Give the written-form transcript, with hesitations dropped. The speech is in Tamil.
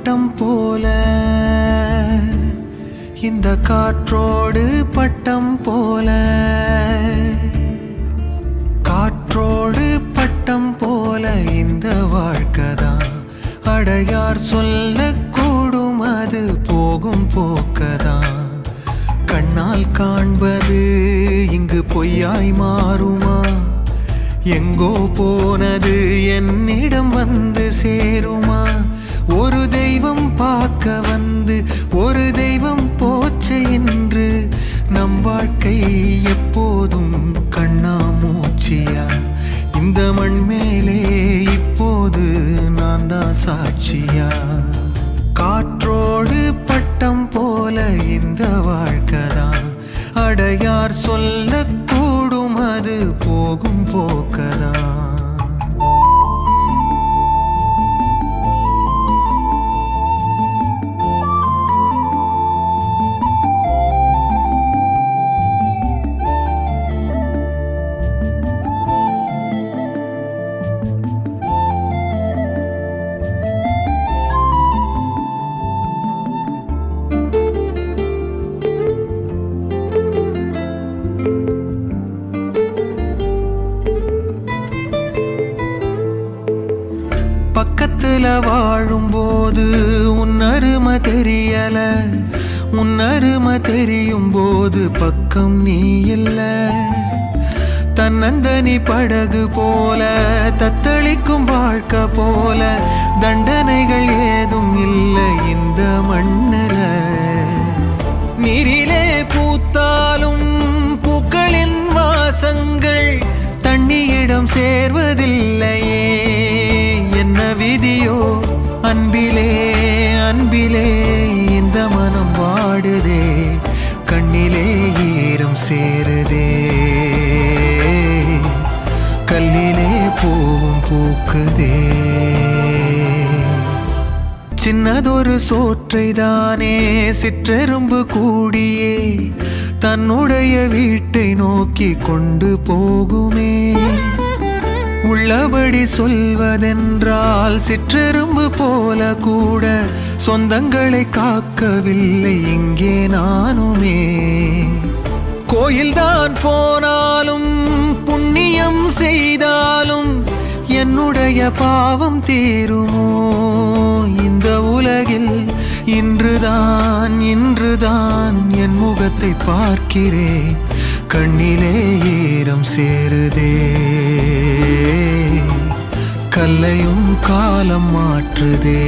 பட்டம் போல இந்த காற்றோடு பட்டம் போல காற்றோடு பட்டம் போல இந்த வாழ்க்கைதான் அடையார் சொல்லக்கூடும் அது போகும் போக்கதான் கண்ணால் காண்பது இங்கு பொய்யாய் மாறுமா எங்கோ போனது என்னிடம் வந்து சேருமா ஒரு தெய்வம் பார்க்க வந்து ஒரு தெய்வம் போச்சு என்று நம் வாழ்க்கை எப்போதும் கண்ணாமூச்சியா இந்த மண் மேலே இப்போது நான் தான் சாட்சியா காற்றோடு பட்டம் போல இந்த வாழ்க்கைதான் அடையார் சொல்லக்கூடும் அது போகும் போக்கதான் பக்கத்துல வாழும்போது உன் அருமை தெரியல உன் அருமை தெரியும் போது பக்கம் நீ இல்ல தன்னந்தனி படகு போல தத்தளிக்கும் வாழ்க்கை போல தண்டனைகள் ஏதும் இல்லை இந்த மண்ணில நீரிலே பூத்தாலும் பூக்களின் வாசங்கள் தண்ணியிடம் சேர்வதில்லையே என்ன விதியோ அன்பிலே அன்பிலே இந்த மனம் வாடுதே கண்ணிலே ஈரம் சேருதே கல்லிலே பூவும் பூக்குதே சின்னதொரு சோற்றைதானே சிற்றெரும்பு கூடியே தன்னுடைய வீட்டை நோக்கி கொண்டு போகுமே உள்ளபடி சொல்வதென்றால் சிற்றெரும்பு போல கூட சொந்தங்களை காக்கவில்லை இங்கே நானுமே கோயில்தான் போனாலும் புண்ணியம் செய்தாலும் என்னுடைய பாவம் தீருமோ இந்த உலகில் இன்றுதான் இன்றுதான் என் முகத்தை பார்க்கிறேன் கண்ணிலே ஈரம் சேருதே கல்லையும் காலம் மாற்றுதே